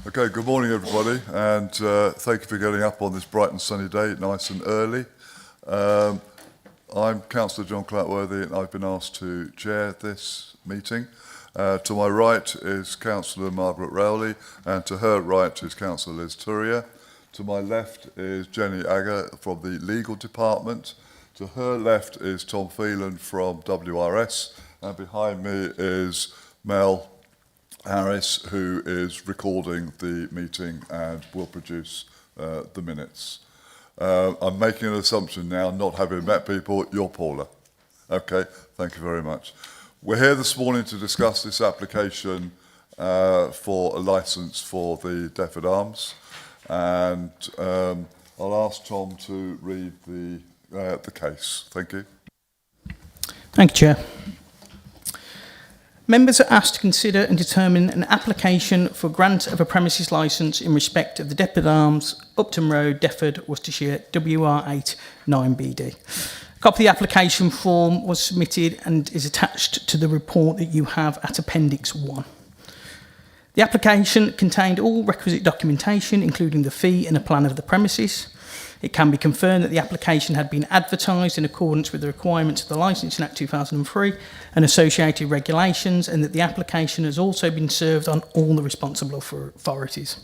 Okay, good morning everybody, and thank you for getting up on this bright and sunny day, nice and early. I'm Councillor John Clatworthy, and I've been asked to chair this meeting. To my right is Councillor Margaret Rowley, and to her right is Councillor Liz Turrier. To my left is Jenny Agger from the Legal Department. To her left is Tom Phelan from WRS, and behind me is Mel Harris, who is recording the meeting and will produce the minutes. I'm making an assumption now, not having met people, you're Paula. Okay, thank you very much. We're here this morning to discuss this application for a licence for the Deaf and Arms, and I'll ask Tom to read the case. Thank you. Thank you, Chair. Members are asked to consider and determine an application for grant of a premises licence in respect of the Deaf and Arms, Upton Road, Deptford, Worcestershire, WR8 9BD. A copy of the application form was submitted and is attached to the report that you have at Appendix 1. The application contained all requisite documentation, including the fee and a plan of the premises. It can be confirmed that the application had been advertised in accordance with the requirements of the Licensing Act 2003 and associated regulations, and that the application has also been served on all the responsible authorities.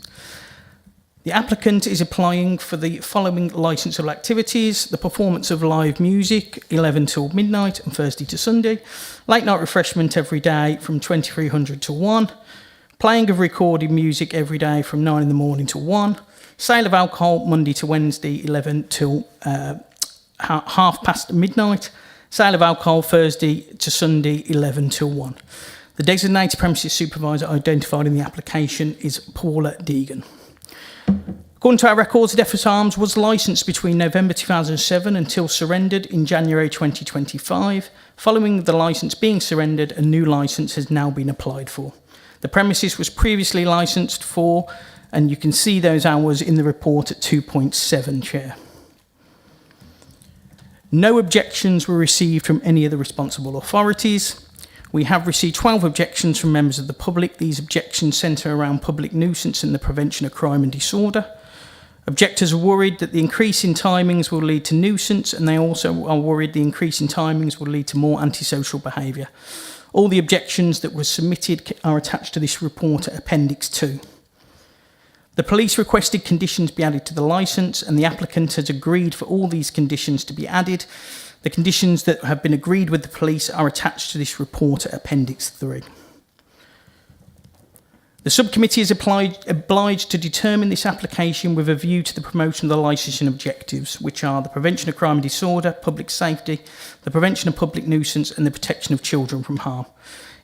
The applicant is applying for the following licensable activities: the performance of live music 11 till midnight and Thursday to Sunday, late night refreshment every day from 2300 to 1, playing of recorded music every day from 9 in the morning to 1, sale of alcohol Monday to Wednesday 11 till half past midnight, sale of alcohol Thursday to Sunday 11 till 1. The designated premises supervisor identified in the application is Paula Deegan. According to our records, Deaf and Arms was licensed between November 2007 until surrendered in January 2025. Following the licence being surrendered, a new licence has now been applied for. The premises was previously licensed for, and you can see those hours in the report at 2.7, Chair. No objections were received from any of the responsible authorities. We have received 12 objections from members of the public. These objections centre around public nuisance and the prevention of crime and disorder. Objectors are worried that the increase in timings will lead to nuisance, and they also are worried the increase in timings will lead to more antisocial behaviour. All the objections that were submitted are attached to this report at Appendix 2. The police requested conditions be added to the licence, and the applicant has agreed for all these conditions to be added. The conditions that have been agreed with the police are attached to this report at Appendix 3. The subcommittee is obliged to determine this application with a view to the promotion of the licensing objectives, which are the prevention of crime and disorder, public safety, the prevention of public nuisance, and the protection of children from harm.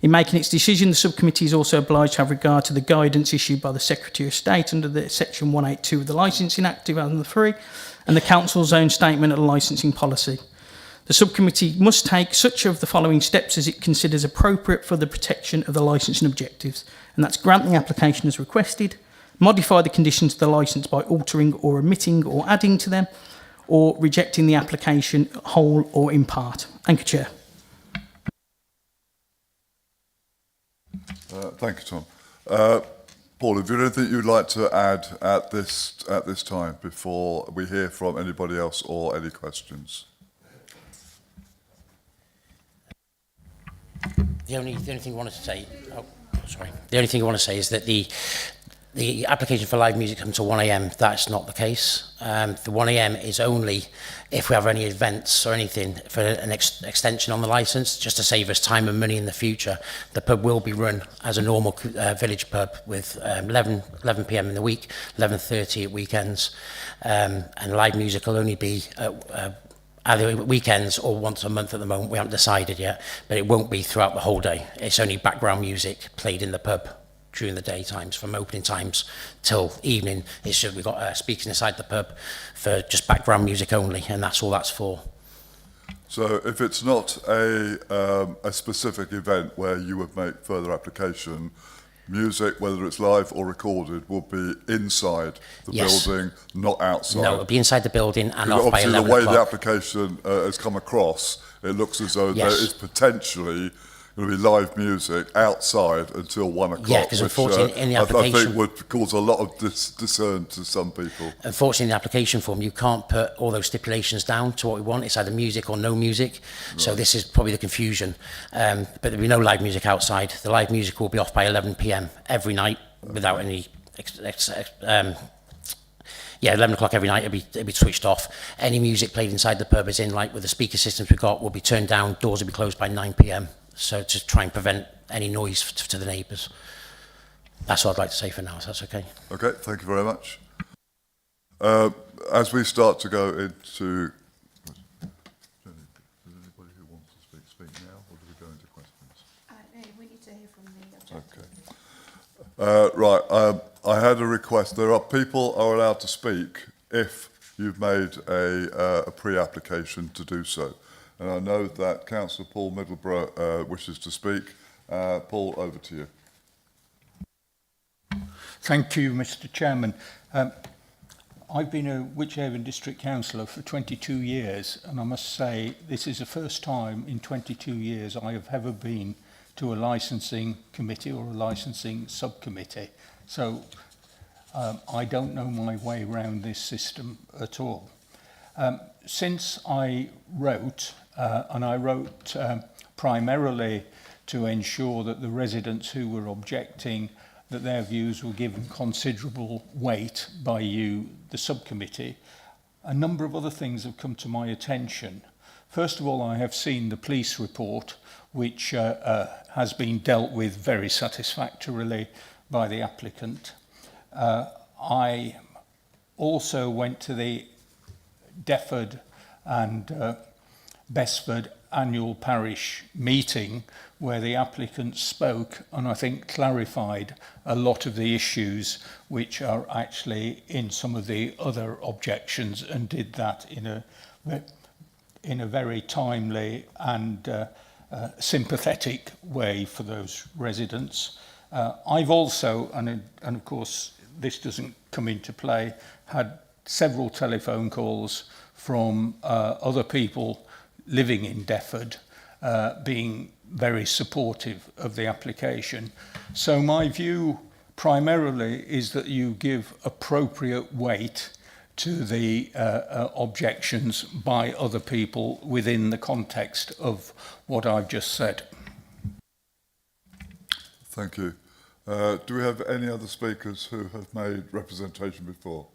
In making its decision, the subcommittee is also obliged to have regard to the guidance issued by the Secretary of State under the Section 182 of the Licensing Act 2003 and the Council's own statement of licensing policy. The subcommittee must take such of the following steps as it considers appropriate for the protection of the licensing objectives, and that's grant the application as requested, modify the conditions of the licence by altering or omitting or adding to them, or rejecting the application whole or in part. Thank you, Chair. Thank you, Tom. Paul, have you anything you'd like to add at this time before we hear from anybody else or any questions? The only thing I wanted to say, the only thing I want to say is that the application for live music comes to 1 a.m. That's not the case. The 1 a.m. is only if we have any events or anything for an extension on the licence, just to save us time and money in the future. The pub will be run as a normal village pub with 11 p.m. in the week, 11:30 at weekends, and live music will only be either weekends or once a month at the moment. We haven't decided yet, but it won't be throughout the whole day. It's only background music played in the pub during the day times, from opening times till evening. It's just we've got speakers inside the pub for just background music only, and that's all that's for. So if it's not a specific event where you would make further application, music, whether it's live or recorded, will be inside the building, not outside. No, it'll be inside the building and off by 11 o'clock. Obviously, the way o'clock. the application has come across, it looks as though Yes. there is potentially going to be live music outside until 1 o'clock. Yeah, 'cause unfortunately in the I application- think would cause a lot of discern to some people. Unfortunately, in the application form, you can't put all those stipulations down to what we want. It's either music or no music. So this is probably the confusion. But there'll be no live music outside. The live music will be off by 11 p.m. every night without any... 11 o'clock every night, it'll be switched off. Any music played inside the pub, as in like with the speaker systems we've got, will be turned down. Doors will be closed by 9 p.m. So to try and prevent any noise to the neighbours. That's what I'd like to say for now, if that's okay. Okay, thank you very much. As we start to go into... Jenny, does anybody who wants to speak now, or do we go into questions? We need to hear from the objector. Okay. Right, I had a request. There are people are allowed to speak if you've made a pre-application to do so. And I know that Councillor Paul Middleborough wishes to speak. Paul, over to you. Thank you, Mr. Chairman. I've been a Wychavon District Councillor for 22 years, and I must say this is the first time in 22 years I have ever been to a licensing committee or a licensing subcommittee. So I don't know my way around this system at all. Since I wrote, and I wrote primarily to ensure that the residents who were objecting, that their views were given considerable weight by you, the subcommittee, a number of other things have come to my attention. First of all, I have seen the police report, which has been dealt with very satisfactorily by the applicant. I also went to the Defford and Besford annual parish meeting where the applicant spoke and I think clarified a lot of the issues which are actually in some of the other objections, and did that in a very timely and sympathetic way for those residents. I've also, and of course this doesn't come into play, had several telephone calls from other people living in Defford, being very supportive of the application. So my view primarily is that you give appropriate weight to the objections by other people within the context of what I've just said. Thank you. Do we have any other speakers who have made representation before?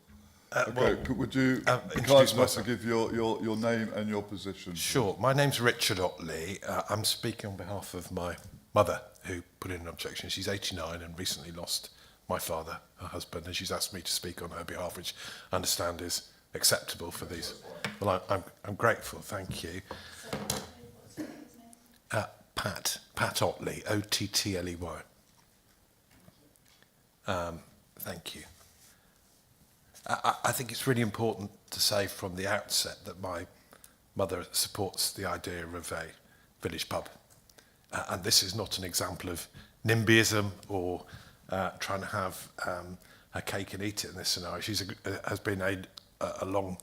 Would you introduce kindly myself? give your name and your position? Sure. My name's Richard Otley. I'm speaking on behalf of my mother, who put in an objection. She's 89 and recently lost my father, her husband, and she's asked me to speak on her behalf, which I understand is acceptable for these. Well, I'm grateful. Thank you. Pat Otley, Ottley. Thank you. I think it's really important to say from the outset that my mother supports the idea of a village pub. And this is not an example of NIMBYism or trying to have a cake and eat it in this scenario. She has been a long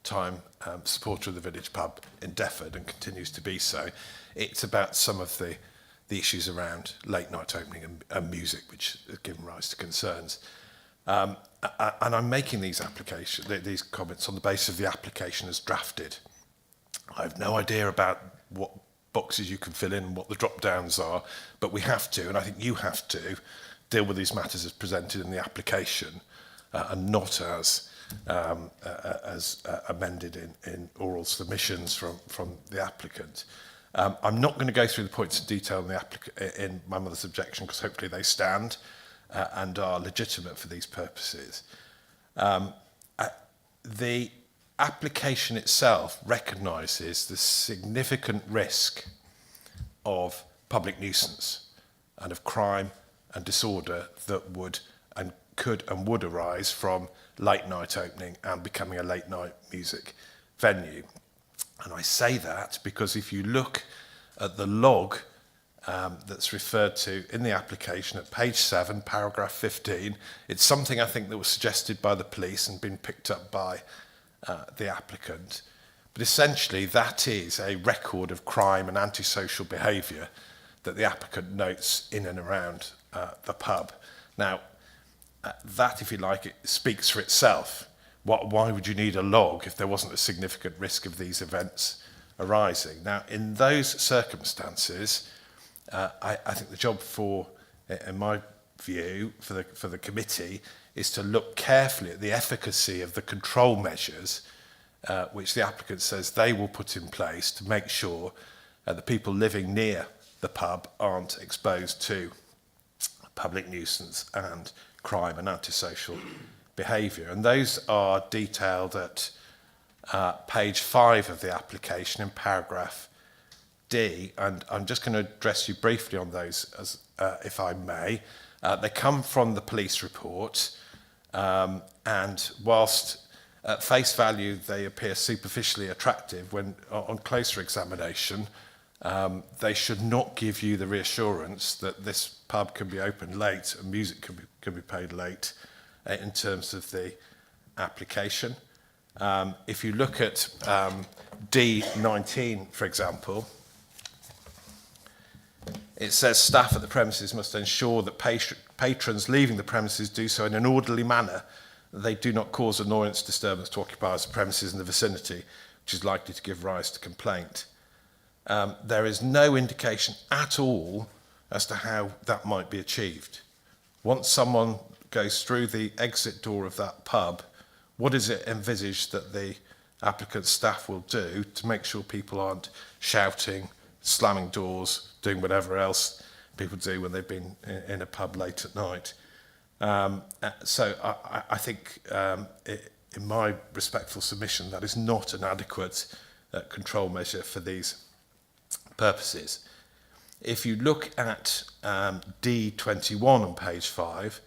time supporter of the village pub in Defford and continues to be so. It's about some of the issues around late night opening and music, which has given rise to concerns. And I'm making these comments on the basis of the application as drafted. I have no idea about what boxes you can fill in and what the drop downs are, but we have to, and I think you have to, deal with these matters as presented in the application and not as amended in oral submissions from the applicant. I'm not going to go through the points in detail in my mother's objection, because hopefully they stand and are legitimate for these purposes. The application itself recognises the significant risk of public nuisance and of crime and disorder that would and could and would arise from late night opening and becoming a late night music venue. And I say that because if you look at the log that's referred to in the application at page 7, paragraph 15, it's something I think that was suggested by the police and been picked up by the applicant. But essentially that is a record of crime and antisocial behaviour that the applicant notes in and around the pub. Now, that, if you like, it speaks for itself. Why would you need a log if there wasn't a significant risk of these events arising? Now, in those circumstances, I think the job in my view, for the committee is to look carefully at the efficacy of the control measures which the applicant says they will put in place to make sure the people living near the pub aren't exposed to public nuisance and crime and antisocial behaviour. And those are detailed at page 5 of the application in paragraph D, and I'm just going to address you briefly on those, as if I may. They come from the police report, and whilst at face value they appear superficially attractive, when on closer examination they should not give you the reassurance that this pub can be open late and music can be played late in terms of the application. If you look at D19, for example, it says staff at the premises must ensure that patrons leaving the premises do so in an orderly manner. They do not cause annoyance, disturbance to occupiers of premises in the vicinity, which is likely to give rise to complaint. There is no indication at all as to how that might be achieved. Once someone goes through the exit door of that pub, what is it envisaged that the applicant's staff will do to make sure people aren't shouting, slamming doors, doing whatever else people do when they've been in a pub late at night? So I think, in my respectful submission, that is not an adequate control measure for these purposes. If you look at D21 on page 5,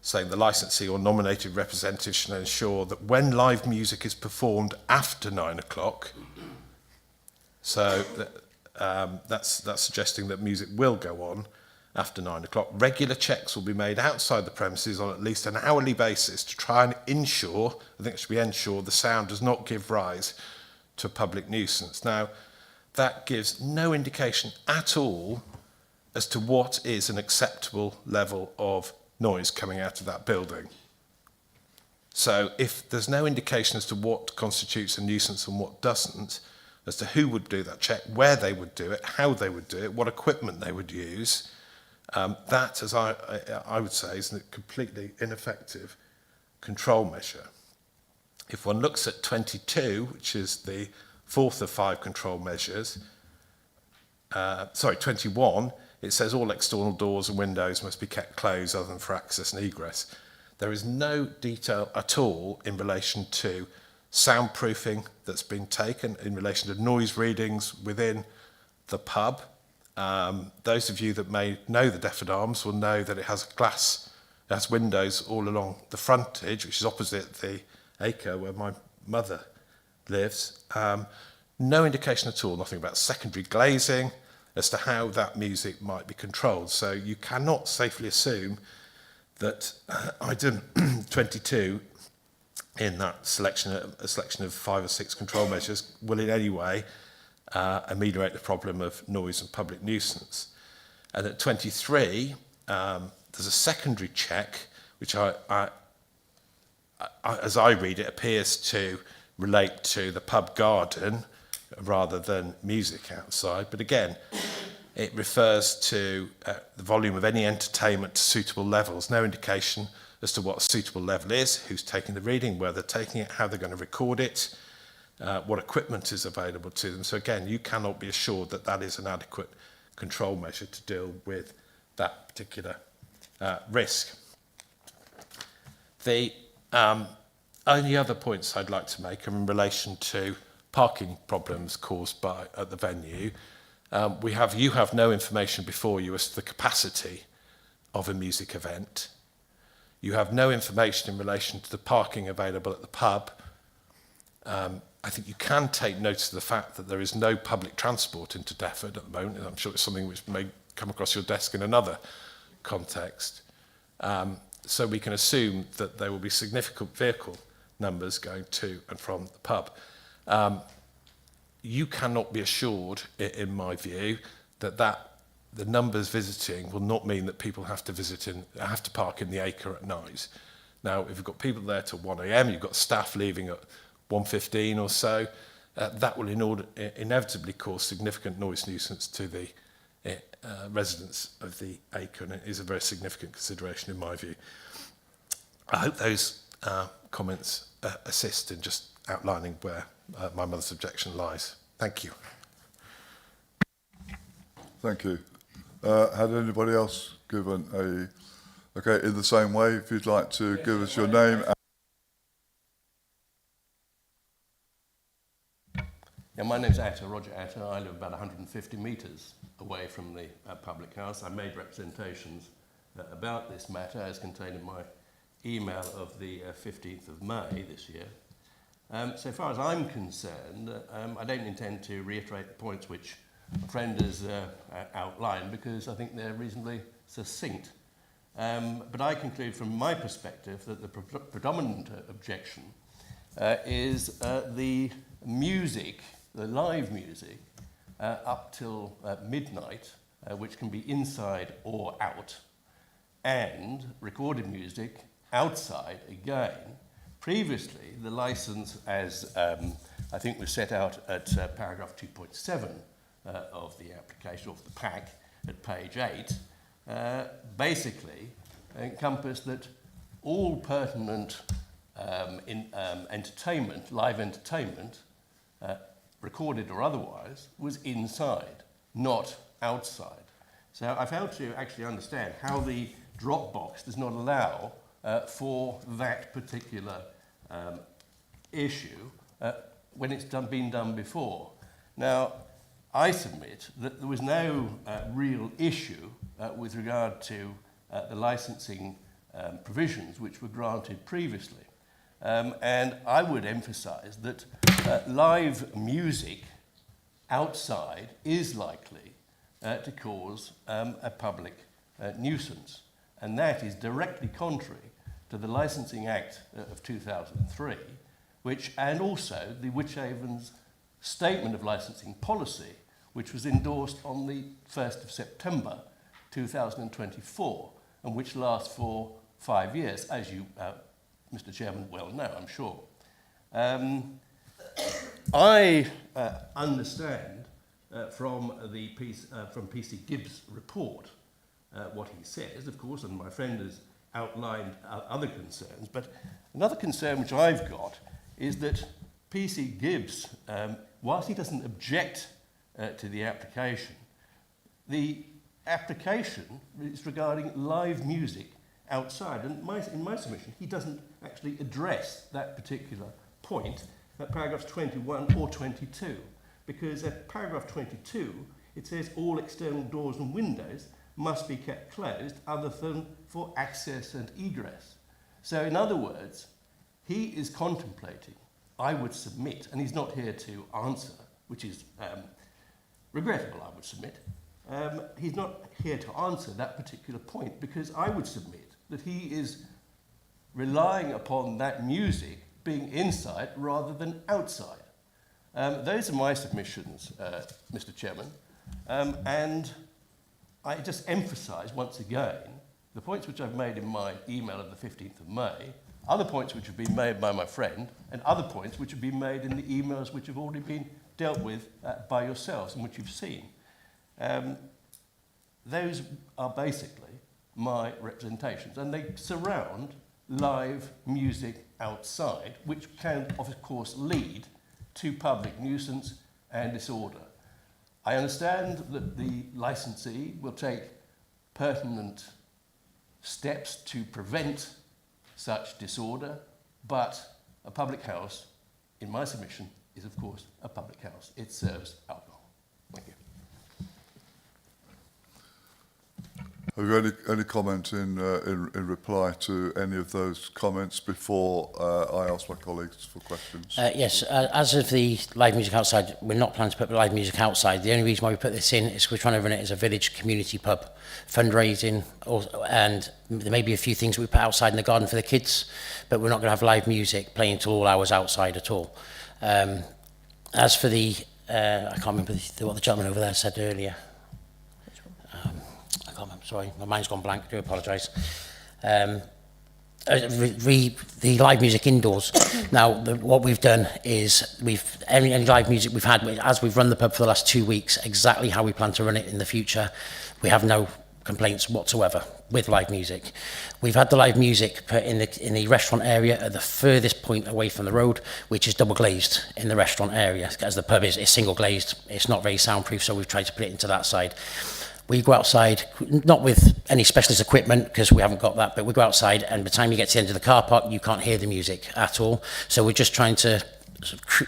saying the licensee or nominated representative shall ensure that when live music is performed after 9 o'clock, so that's suggesting that music will go on after 9 o'clock. Regular checks will be made outside the premises on at least an hourly basis to try and ensure, I think it should be ensure, the sound does not give rise to a public nuisance. Now, that gives no indication at all as to what is an acceptable level of noise coming out of that building. So if there's no indication as to what constitutes a nuisance and what doesn't, as to who would do that check, where they would do it, how they would do it, what equipment they would use, that, as I would say, is a completely ineffective control measure. If one looks at 22, which is the fourth of 5 control measures, 21, it says all external doors and windows must be kept closed other than for access and egress. There is no detail at all in relation to soundproofing that's been taken, in relation to noise readings within the pub. Those of you that may know the Defford Arms will know that it has windows all along the frontage, which is opposite the acre where my mother lives. No indication at all, nothing about secondary glazing, as to how that music might be controlled. So you cannot safely assume that item 22 in that a selection of 5 or 6 control measures will in any way ameliorate the problem of noise and public nuisance. And at 23, there's a secondary check, which as I read it, appears to relate to the pub garden rather than music outside. But again, it refers to the volume of any entertainment to suitable levels. No indication as to what a suitable level is, who's taking the reading, where they're taking it, how they're going to record it, what equipment is available to them. So again, you cannot be assured that that is an adequate control measure to deal with that particular risk. The only other points I'd like to make are in relation to parking problems caused at the venue. You have no information before you as to the capacity of a music event. You have no information in relation to the parking available at the pub. I think you can take notice of the fact that there is no public transport into Defford at the moment, and I'm sure it's something which may come across your desk in another context. So we can assume that there will be significant vehicle numbers going to and from the pub. You cannot be assured, in my view, that that the numbers visiting will not mean that people have to park in the acre at night. Now, if you've got people there till 1 a.m, you've got staff leaving at 1:15 or so, that will inevitably cause significant noise nuisance to the residents of the acre, and it is a very significant consideration in my view. I hope those comments assist in just outlining where my mother's objection lies. Thank you. Thank you. Had anybody else given a... Okay, in the same way, if you'd like to give us your name. Yeah, my name's Atta, Roger Atta. I live about 150 metres away from the public house. I made representations about this matter as contained in my email of the 15th of May this year. So far as I'm concerned, I don't intend to reiterate the points which my friend has outlined because I think they're reasonably succinct. But I conclude from my perspective that the predominant objection is the music, the live music, up till midnight, which can be inside or out, and recorded music outside again. Previously, the licence, as I think was set out at paragraph 2.7 of the application, of the pack at page 8, basically encompassed that all pertinent entertainment, live entertainment, recorded or otherwise, was inside, not outside. So I failed to actually understand how the drop box does not allow for that particular issue when it's been done before. Now, I submit that there was no real issue with regard to the licensing provisions which were granted previously. And I would emphasize that live music outside is likely to cause a public nuisance. And that is directly contrary to the Licensing Act of 2003, and also the Wychavon's Statement of Licensing Policy, which was endorsed on the 1st of September 2024, and which lasts for 5 years, as you, Mr. Chairman, well know, I'm sure. I understand from PC Gibbs' report what he says, of course, and my friend has outlined other concerns, but another concern which I've got is that PC Gibbs, whilst he doesn't object to the application is regarding live music outside, and in my submission he doesn't actually address that particular point at paragraphs 21 or 22, because at paragraph 22 it says all external doors and windows must be kept closed other than for access and egress. So in other words, he is contemplating, I would submit, and he's not here to answer, which is regrettable, I would submit, he's not here to answer that particular point, because I would submit that he is relying upon that music being inside rather than outside. Those are my submissions, Mr. Chairman, and I just emphasise once again the points which I've made in my email of the 15th of May, other points which have been made by my friend, and other points which have been made in the emails which have already been dealt with by yourselves and which you've seen. Those are basically my representations, and they surround live music outside, which can, of course, lead to public nuisance and disorder. I understand that the licensee will take pertinent steps to prevent such disorder, but a public house, in my submission, is of course a public house. It serves alcohol. Thank you. Have you any comment in reply to any of those comments before I ask my colleagues for questions? Yes, as of the live music outside, we're not planning to put live music outside. The only reason why we put this in is we're trying to run it as a village community pub fundraising, and there may be a few things we put outside in the garden for the kids, but we're not going to have live music playing till all hours outside at all. As for the, I can't remember what the gentleman over there said earlier. Sorry, my mind's gone blank. I do apologise. The live music indoors. Now, what we've done is any live music we've had, as we've run the pub for the last 2 weeks, exactly how we plan to run it in the future. We have no complaints whatsoever with live music. We've had the live music put in the restaurant area at the furthest point away from the road, which is double glazed in the restaurant area, as the pub is single glazed. It's not very soundproof, so we've tried to put it into that side. We go outside, not with any specialist equipment, because we haven't got that, but we go outside, and by the time you get to the end of the car park, you can't hear the music at all. So we're just trying to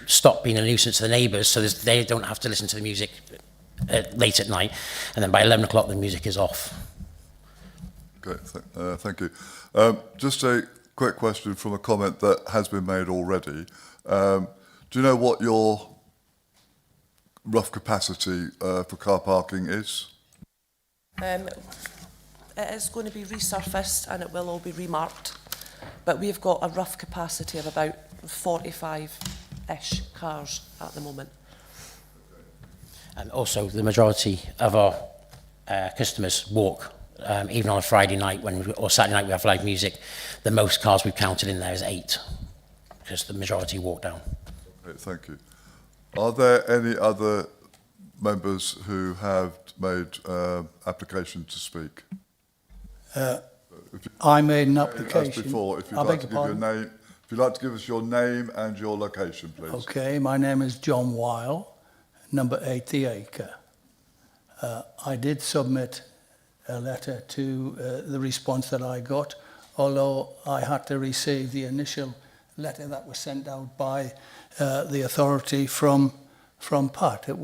stop being a nuisance to the neighbours, so they don't have to listen to the music late at night, and then by 11 o'clock the music is off. Okay, thank you. Just a quick question from a comment that has been made already. Do you know what your rough capacity for car parking is? It is going to be resurfaced and it will all be remarked, but we've got a rough capacity of about 45-ish cars at the moment. And also, the majority of our customers walk, even on a Friday night or Saturday night we have live music. The most cars we've counted in there is 8, because the majority walk down. Okay, thank you. Are there any other members who have made application to speak? I made an As application. before, if you'd I like beg to your give your pardon? name, if you'd like to give us your name and your location, please. Okay, my name is John Weil, number 8 The Acre. I did submit a letter to the response that I got, although I had to receive the initial letter that was sent out by the authority from Pat. It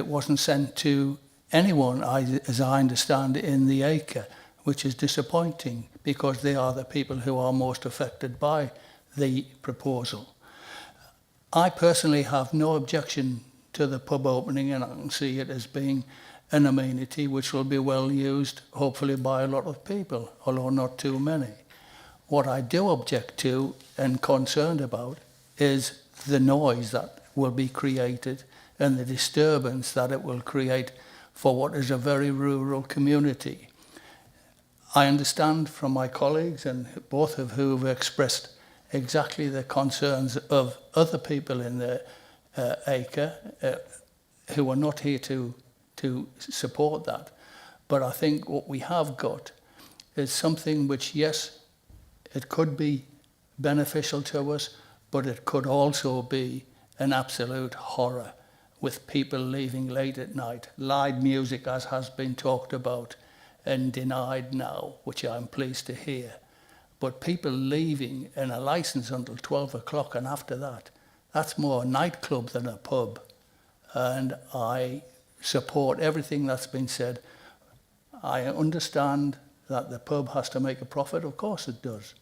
wasn't sent to anyone, as I understand, in the Acre, which is disappointing because they are the people who are most affected by the proposal. I personally have no objection to the pub opening, and I can see it as being an amenity which will be well used, hopefully by a lot of people, although not too many. What I do object to and concerned about is the noise that will be created and the disturbance that it will create for what is a very rural community. I understand from my colleagues, and both of who have expressed exactly the concerns of other people in the Acre who are not here to support that. But I think what we have got is something which, yes, it could be beneficial to us, but it could also be an absolute horror with people leaving late at night. Live music, as has been talked about and denied now, which I'm pleased to hear. But people leaving in a licence until 12 o'clock and after that, that's more a nightclub than a pub. And I support everything that's been said. I understand that the pub has to make a profit, of course it does.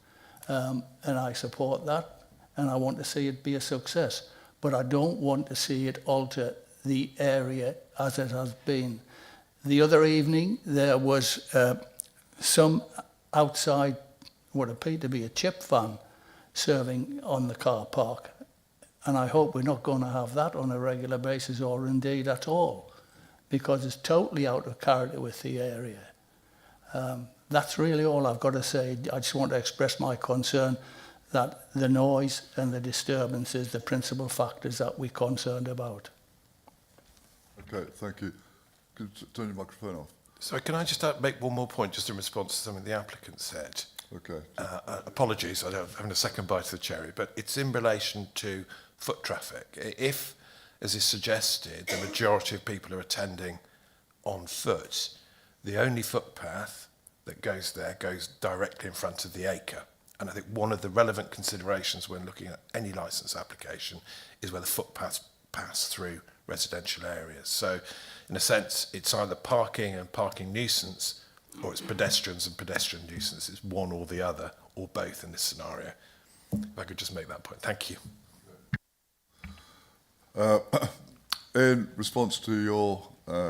And I support that, and I want to see it be a success. But I don't want to see it alter the area as it has been. The other evening, there was some outside, what appeared to be a chip van, serving on the car park. And I hope we're not going to have that on a regular basis, or indeed at all, because it's totally out of character with the area. That's really all I've got to say. I just want to express my concern that the noise and the disturbance is the principal factors that we're concerned about. Okay, thank you. Could you turn your microphone off? So can I just make one more point, just in response to something the applicant said? Okay. Apologies, I'm having a second bite of the cherry, but it's in relation to foot traffic. If, as is suggested, the majority of people are attending on foot, the only footpath that goes there goes directly in front of the Acre. And I think one of the relevant considerations when looking at any licence application is whether footpaths pass through residential areas. So, in a sense, it's either parking and parking nuisance, or it's pedestrians and pedestrian nuisance. It's one or the other, or both in this scenario. If I could just make that point. Thank you. In response to your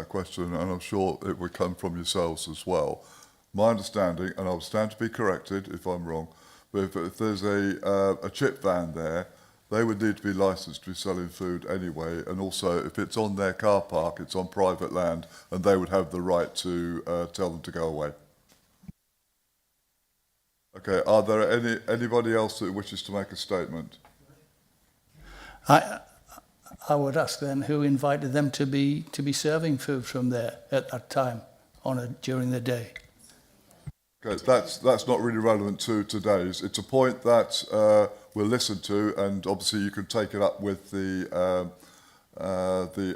question, and I'm sure it would come from yourselves as well, my understanding, and I'll stand to be corrected if I'm wrong, but if there's a chip van there, they would need to be licensed to be selling food anyway, and also if it's on their car park, it's on private land, and they would have the right to tell them to go away. Okay, are there anybody else that wishes to make a statement? I would ask then who invited them to be serving food from there at that time during the day. Okay, that's not really relevant to today's. It's a point that we'll listen to, and obviously you can take it up with the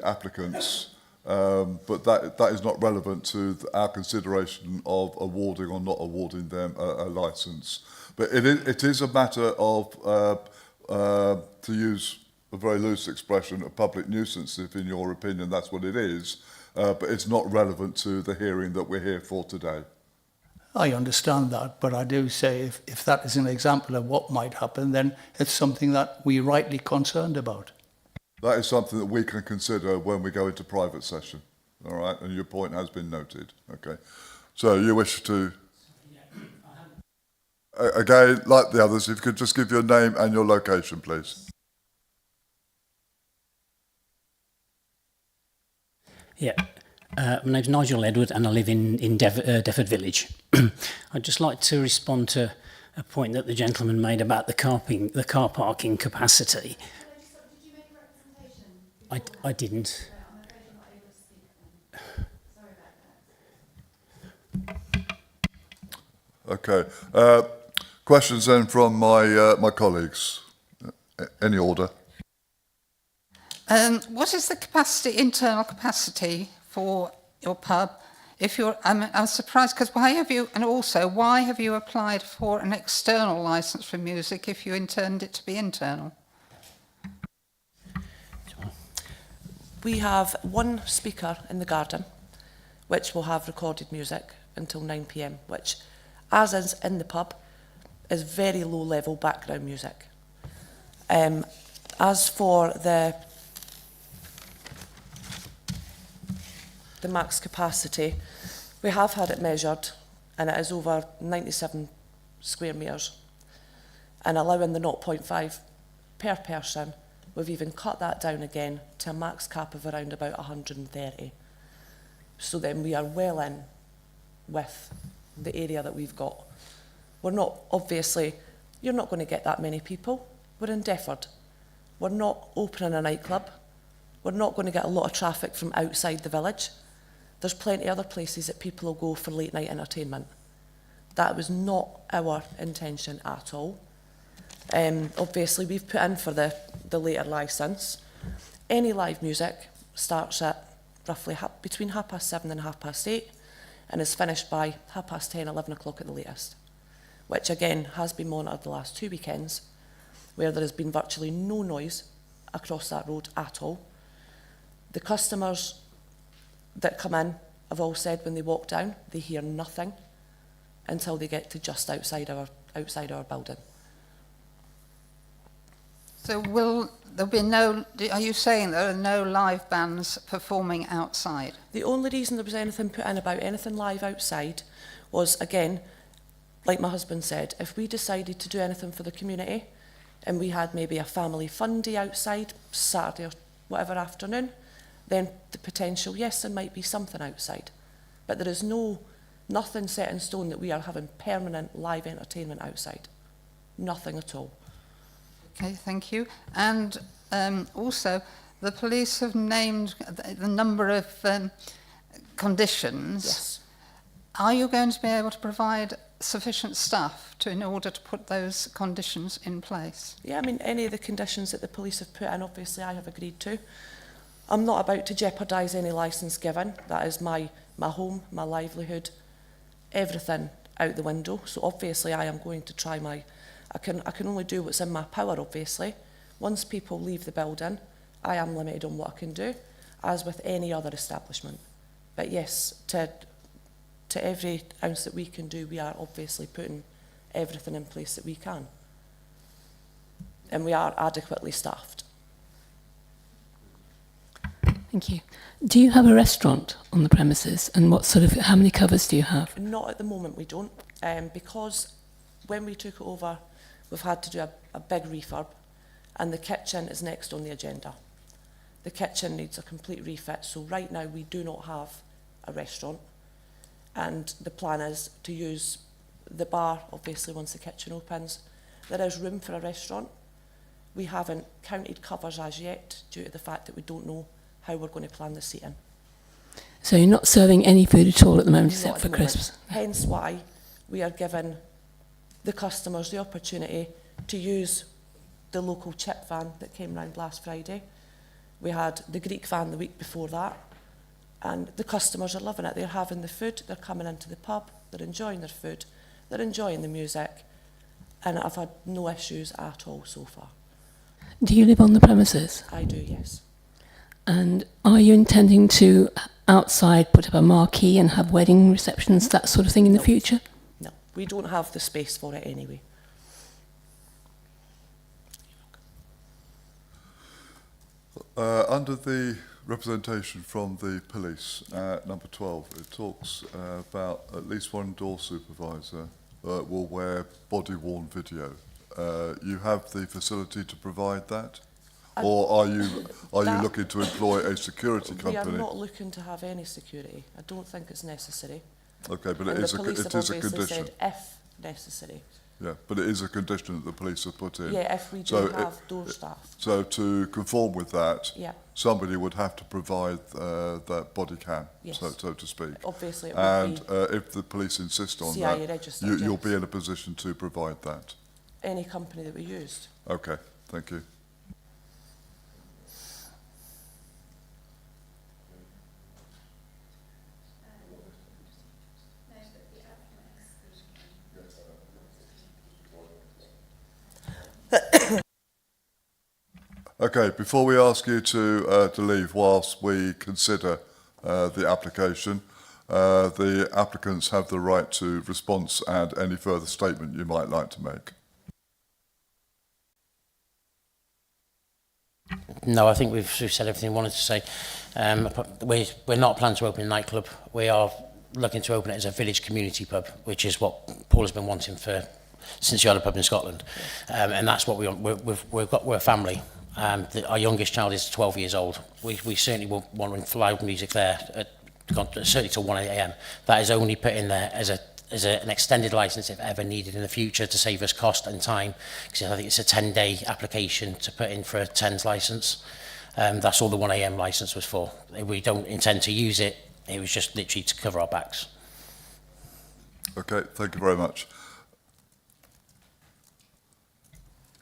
applicants. But that is not relevant to our consideration of awarding or not awarding them a licence. But it is a matter of, to use a very loose expression, a public nuisance, if in your opinion that's what it is. But it's not relevant to the hearing that we're here for today. I understand that, but I do say if that is an example of what might happen, then it's something that we're rightly concerned about. That is something that we can consider when we go into private session, all right? And your point has been noted, okay? So you wish to... Again, like the others, if you could just give your name and your location, please. Yeah, my name's Nigel Edward and I live in Defford Village. I'd just like to respond to a point that the gentleman made about the car parking capacity. Did you make a representation? I didn't. I'm afraid you're not able to speak then. Sorry about that. Okay. Questions then from my colleagues. Any order? What is the capacity, internal capacity for your pub? If you're, I'm surprised because why have you applied for an external licence for music if you intend it to be internal? We have one speaker in the garden, which will have recorded music until 9 p.m, which, as is in the pub, is very low-level background music. As for the max capacity, we have had it measured, and it is over 97 square metres. And allowing the 0.5 per person, we've even cut that down again to a max cap of around about 130. So then we are well in with the area that we've got. We're not, obviously, you're not going to get that many people. We're in Defford. We're not opening a nightclub. We're not going to get a lot of traffic from outside the village. There's plenty of other places that people will go for late night entertainment. That was not our intention at all. Obviously, we've put in for the later licence. Any live music starts at roughly between 7:30 and 8:30 and is finished by 10:30, 11 o'clock at the latest, which again has been monitored the last 2 weekends, where there has been virtually no noise across that road at all. The customers that come in have all said when they walk down, they hear nothing until they get to just outside our building. So will there be no, are you saying there are no live bands performing outside? The only reason there was anything put in about anything live outside was, again, like my husband said, if we decided to do anything for the community and we had maybe a family fun day outside, Saturday or whatever afternoon, then the potential, yes, there might be something outside. But there is nothing set in stone that we are having permanent live entertainment outside. Nothing at all. Okay, thank you. And also, the police have named the number of conditions. Yes. Are you going to be able to provide sufficient staff in order to put those conditions in place? Yeah, I mean, any of the conditions that the police have put in, obviously I have agreed to. I'm not about to jeopardise any licence given. That is my home, my livelihood, everything out the window. So obviously I am going to try I can only do what's in my power, obviously. Once people leave the building, I am limited on what I can do, as with any other establishment. But yes, to every ounce that we can do, we are obviously putting everything in place that we can. And we are adequately staffed. Thank you. Do you have a restaurant on the premises, and how many covers do you have? Not at the moment, we don't, because when we took it over, we've had to do a big refurb, and the kitchen is next on the agenda. The kitchen needs a complete refit, so right now we do not have a restaurant, and the plan is to use the bar, obviously, once the kitchen opens. There is room for a restaurant. We haven't counted covers as yet due to the fact that we don't know how we're going to plan the seating. So you're not serving any food at all at the moment Not except at for the moment. crisps? Hence why we are giving the customers the opportunity to use the local chip van that came round last Friday. We had the Greek van the week before that, and the customers are loving it. They're having the food, they're coming into the pub, they're enjoying their food, they're enjoying the music, and I've had no issues at all so far. Do you live on the premises? I do, yes. And are you intending to outside put up a marquee and have wedding receptions, that sort of thing in the future? No, we don't have the space for it anyway. Under the representation from the police, number 12, it talks about at least one door supervisor will wear body-worn video. You have the facility to provide that? Or are you looking to employ a security company? We are not looking to have any security. I don't think it's necessary. Okay, but And it is the police have a obviously condition. said if necessary. Yeah, but it is a condition that the police have put in. Yeah, if we do So have door staff. So to conform with that, Yeah. somebody would have to provide that body cam, Yes. so to speak. Obviously, it would And be if the police insist on CIA that, registered, you'll yes. be in a position to provide that. any company that we used. Okay, thank you. Okay, before we ask you to leave whilst we consider the application, the applicants have the right to response and any further statement you might like to make. No, I think we've said everything we wanted to say. We're not planning to open a nightclub. We are looking to open it as a village community pub, which is what Paul has been wanting since you had a pub in Scotland. And that's what we want. We're a family. Our youngest child is 12 years old. We certainly won't want loud music there, certainly till 1 a.m. That is only put in there as an extended license if ever needed in the future to save us cost and time, because I think it's a 10-day application to put in for a 10s license. That's all the 1 a.m. license was for. We don't intend to use it. It was just literally to cover our backs. Okay, thank you very much.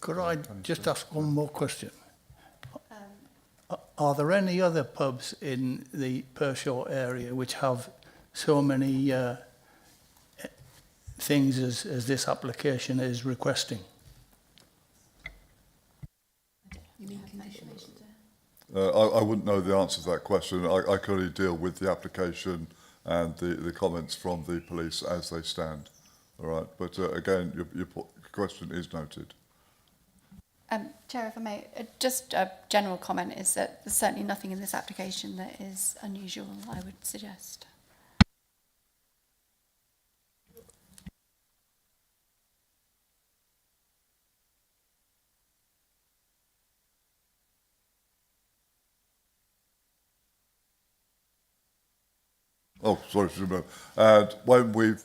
Could I just ask one more question? Are there any other pubs in the Pershore area which have so many things as this application is requesting? I wouldn't know the answer to that question. I could only deal with the application and the comments from the police as they stand. All right, but again, your question is noted. Chair, if I may, just a general comment is that there's certainly nothing in this application that is unusual, I would suggest. Oh, sorry, and when we've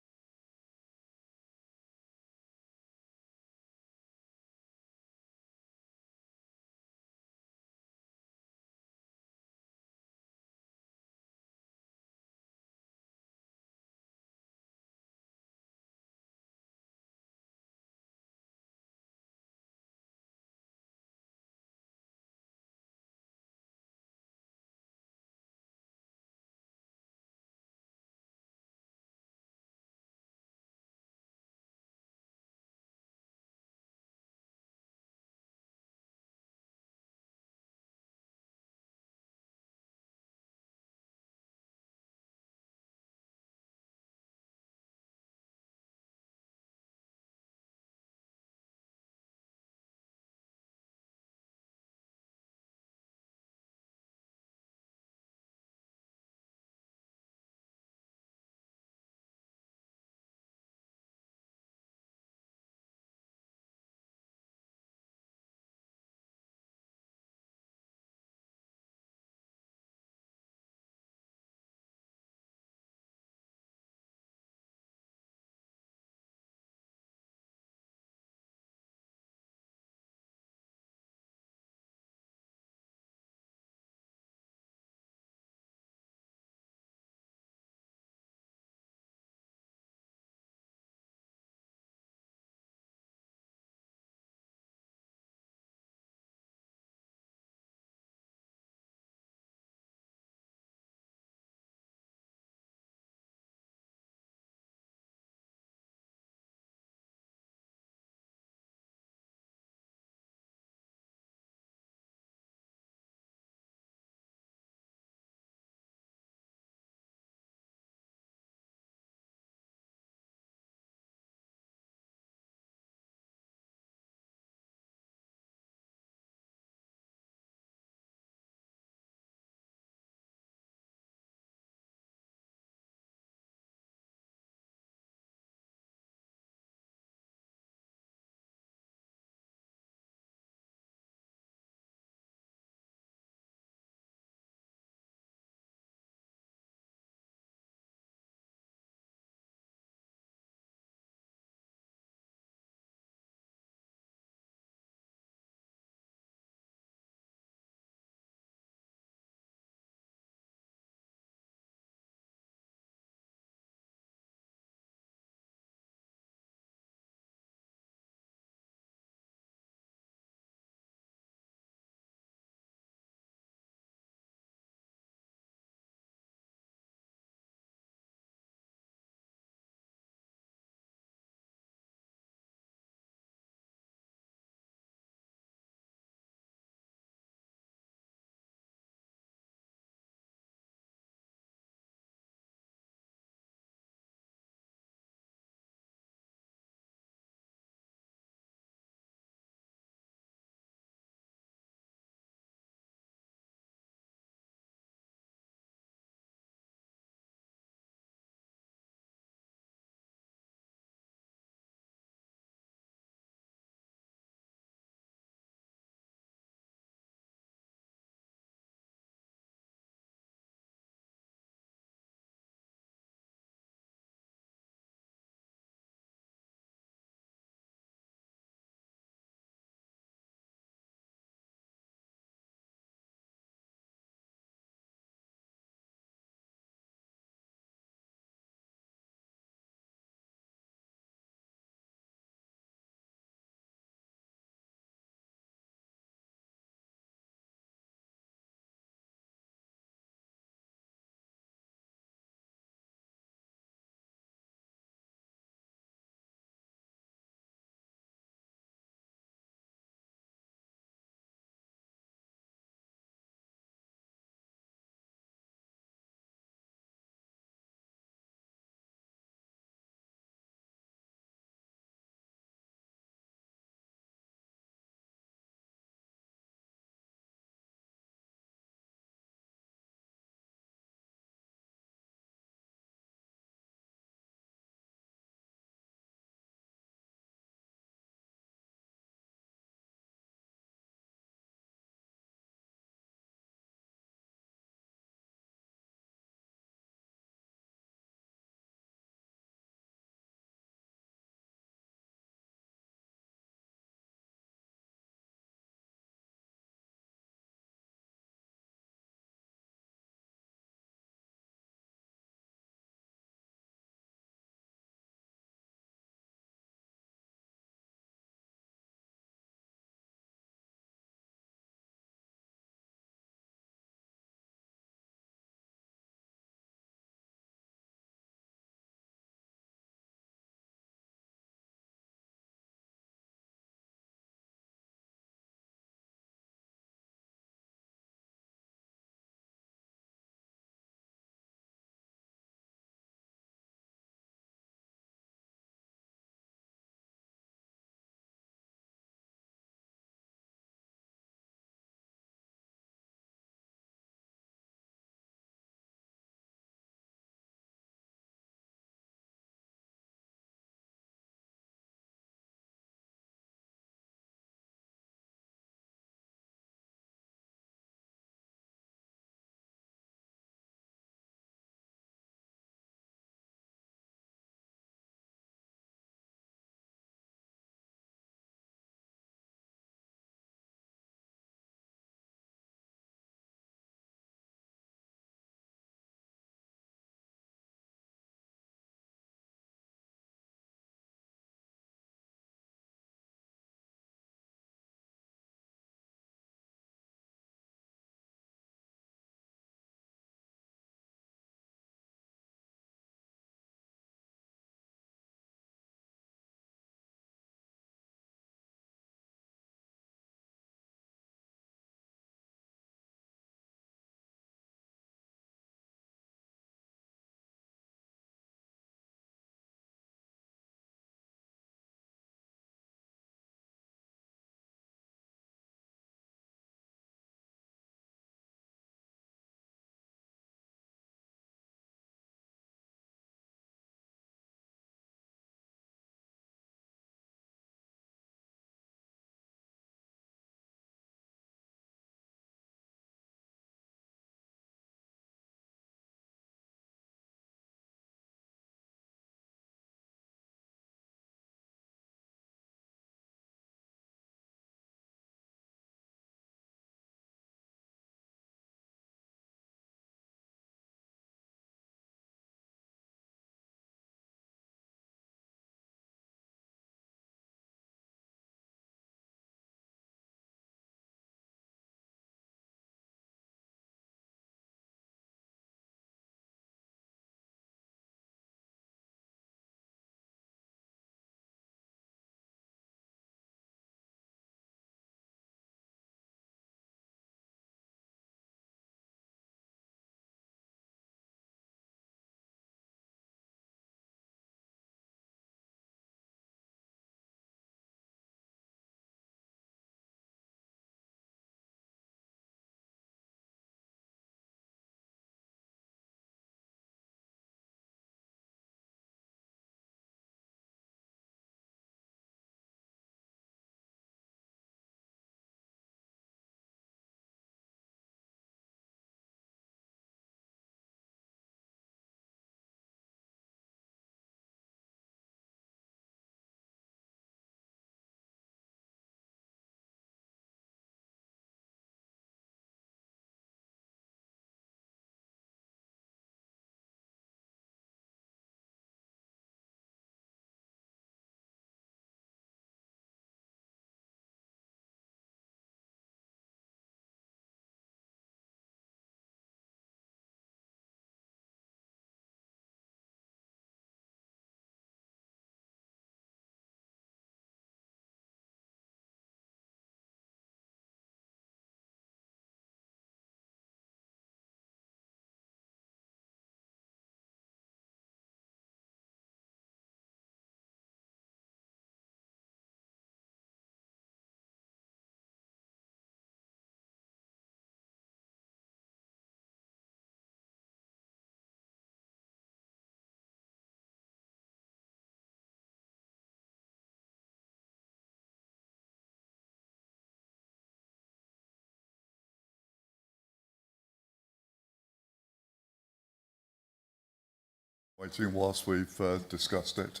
Waiting whilst we've discussed it.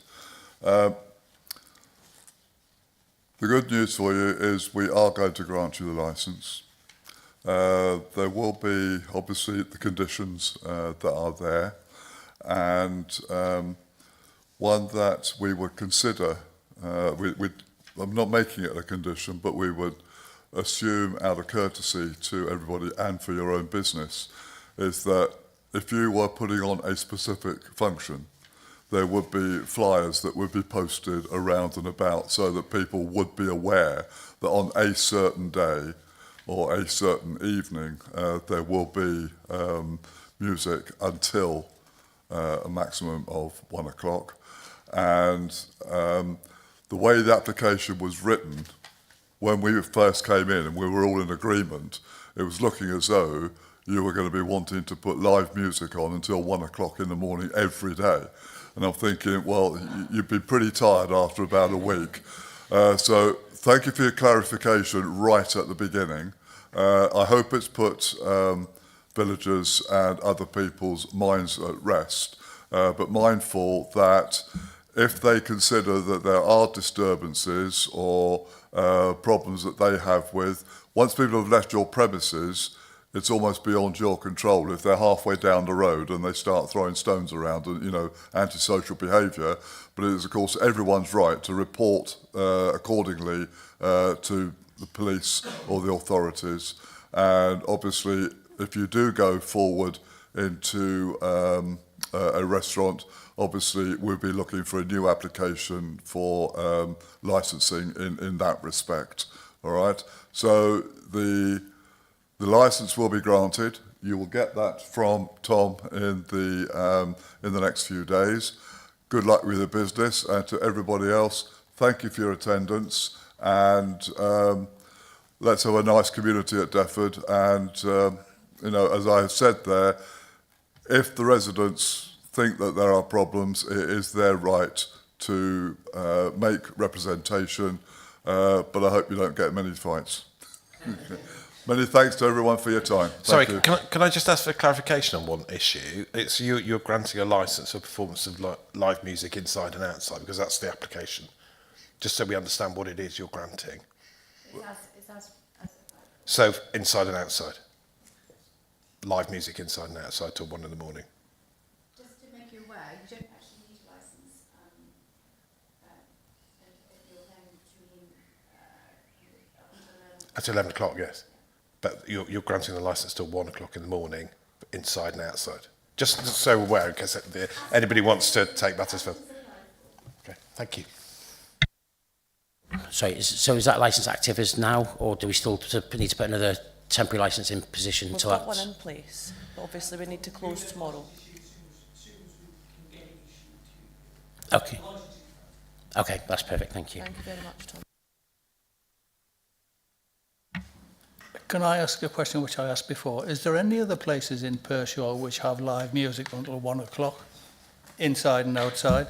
The good news for you is we are going to grant you the licence. There will be obviously the conditions that are there, and one that we would consider, I'm not making it a condition, but we would assume out of courtesy to everybody and for your own business, is that if you were putting on a specific function, there would be flyers that would be posted around and about so that people would be aware that on a certain day or a certain evening there will be music until a maximum of 1 o'clock. And the way the application was written, when we first came in and we were all in agreement, it was looking as though you were going to be wanting to put live music on until 1 o'clock in the morning every day. And I'm thinking, well, you'd be pretty tired after about a week. So thank you for your clarification right at the beginning. I hope it's put villagers and other people's minds at rest, but mindful that if they consider that there are disturbances or problems that they have with, once people have left your premises, it's almost beyond your control. If they're halfway down the road and they start throwing stones around and, you know, antisocial behaviour, but it is, of course, everyone's right to report accordingly to the police or the authorities. And obviously, if you do go forward into a restaurant, obviously we'll be looking for a new application for licensing in that respect. All right. So the licence will be granted. You will get that from Tom in the next few days. Good luck with your business, and to everybody else, thank you for your attendance, and let's have a nice community at Defford. And you know, as I have said there, if the residents think that there are problems, it is their right to make representation, but I hope you don't get many fights. Many thanks to everyone for your time. Sorry, Thank you. can I just ask for clarification on one issue? It's you're granting a licence for performance of live music inside and outside, because that's the application. Just so we understand what it is you're granting. So inside and outside. Live music inside and outside till 1 in the morning. Just to make you aware, you don't actually need a licence if you're playing between At 11 o'clock, yes. But you're granting the licence till 1 o'clock in the morning, inside and outside. Just so we're aware, in case anybody wants to take matters further. Okay, thank you. Sorry, so is that licence active as now, or do we still need to put another temporary licence in position We've until got that's... one in place, but obviously we need to close tomorrow. Okay. Okay, that's perfect, thank you. Thank you very much, Tom. Can I ask a question which I asked before? Is there any other places in Pershore which have live music until 1 o'clock, inside and outside?